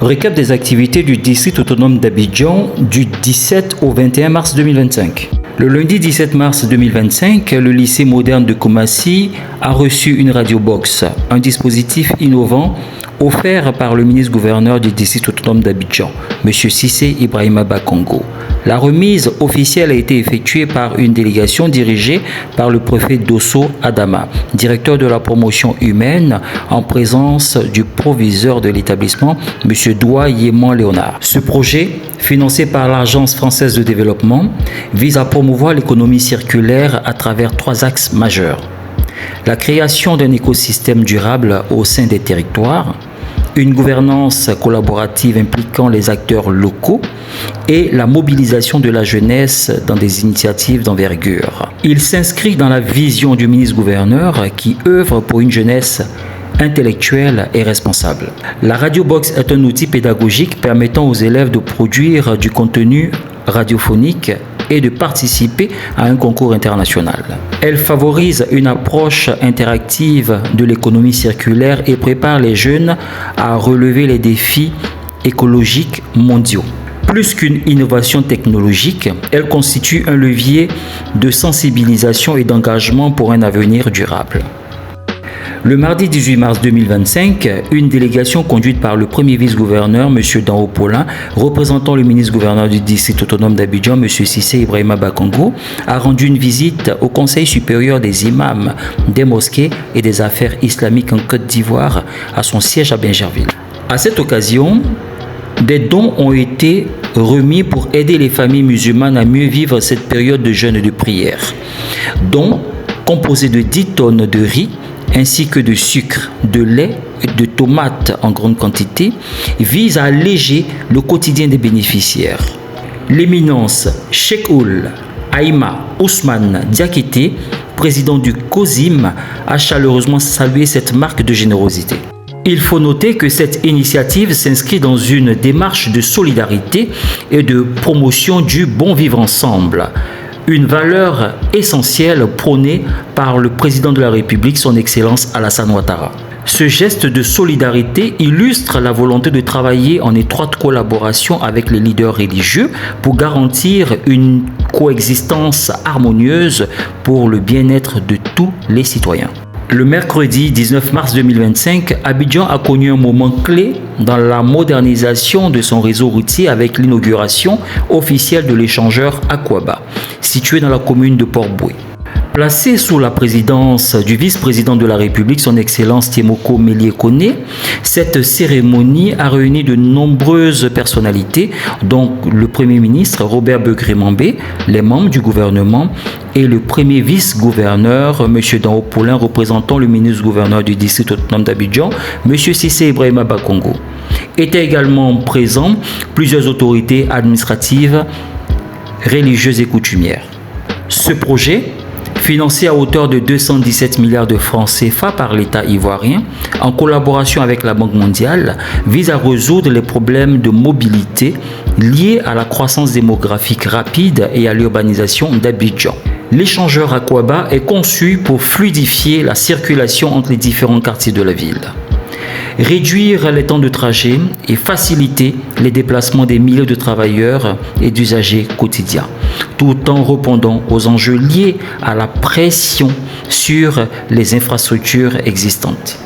Récap des activités du district autonome d'Abidjan du 17 au 21 mars 2025. Le lundi 17 mars 2025, le lycée moderne de Koumassi a reçu une radiobox, un dispositif innovant offert par le ministre-gouverneur du district autonome d'Abidjan, M. Cissé Ibrahima Bakongo. La remise officielle a été effectuée par une délégation dirigée par le préfet Dosso Adama, directeur de la promotion humaine, en présence du proviseur de l'établissement, M. Doua Yéman Léonard. Ce projet, financé par l'Agence française de développement, vise à promouvoir l'économie circulaire à travers 3 axes majeurs. La création d'un écosystème durable au sein des territoires, une gouvernance collaborative impliquant les acteurs locaux et la mobilisation de la jeunesse dans des initiatives d'envergure. Il s'inscrit dans la vision du ministre-gouverneur qui œuvre pour une jeunesse intellectuelle et responsable. La radiobox est un outil pédagogique permettant aux élèves de produire du contenu radiophonique et de participer à un concours international. Elle favorise une approche interactive de l'économie circulaire et prépare les jeunes à relever les défis écologiques mondiaux. Plus qu'une innovation technologique, elle constitue un levier de sensibilisation et d'engagement pour un avenir durable. Le mardi 18 mars 2025, une délégation conduite par le premier vice-gouverneur, M. Danho Paulin, représentant le ministre-gouverneur du district autonome d'Abidjan, M. Cissé Ibrahima Bakongo, a rendu une visite au Conseil supérieur des imams, des mosquées et des affaires islamiques en Côte d'Ivoire, à son siège à Bingerville. À cette occasion, des dons ont été remis pour aider les familles musulmanes à mieux vivre cette période de jeûne et de prière. Dons composés de 10 tonnes de riz, ainsi que de sucre, de lait et de tomates en grande quantité, vise à alléger le quotidien des bénéficiaires. L'éminence Cheikh Ould Aïma Ousmane Diakité, président du COSIM, a chaleureusement salué cette marque de générosité. Il faut noter que cette initiative s'inscrit dans une démarche de solidarité et de promotion du bon vivre ensemble, une valeur essentielle prônée par le président de la République, son Excellence Alassane Ouattara. Ce geste de solidarité illustre la volonté de travailler en étroite collaboration avec les leaders religieux pour garantir une coexistence harmonieuse pour le bien-être de tous les citoyens. Le mercredi 19 mars 2025, Abidjan a connu un moment clé dans la modernisation de son réseau routier avec l'inauguration officielle de l'échangeur Akwaba, situé dans la commune de Port-Boué. Placé sous la présidence du vice-président de la République, son Excellence Tiemoko Mélié-Koné, cette cérémonie a réuni de nombreuses personnalités, dont le Premier ministre Robert Begré-Mambé, les membres du gouvernement et le premier vice-gouverneur, M. Danho Paulin, représentant le ministre-gouverneur du district autonome d'Abidjan, M. Cissé Ibrahima Bakongo. Étaient également présents plusieurs autorités administratives, religieuses et coutumières. Ce projet, financé à hauteur de 217 milliards de francs CFA par l'État ivoirien, en collaboration avec la Banque mondiale, vise à résoudre les problèmes de mobilité liés à la croissance démographique rapide et à l'urbanisation d'Abidjan. L'échangeur Akwaba est conçu pour fluidifier la circulation entre les différents quartiers de la ville, réduire les temps de trajet et faciliter les déplacements des milliers de travailleurs et d'usagers quotidiens, tout en répondant aux enjeux liés à la pression sur les infrastructures existantes.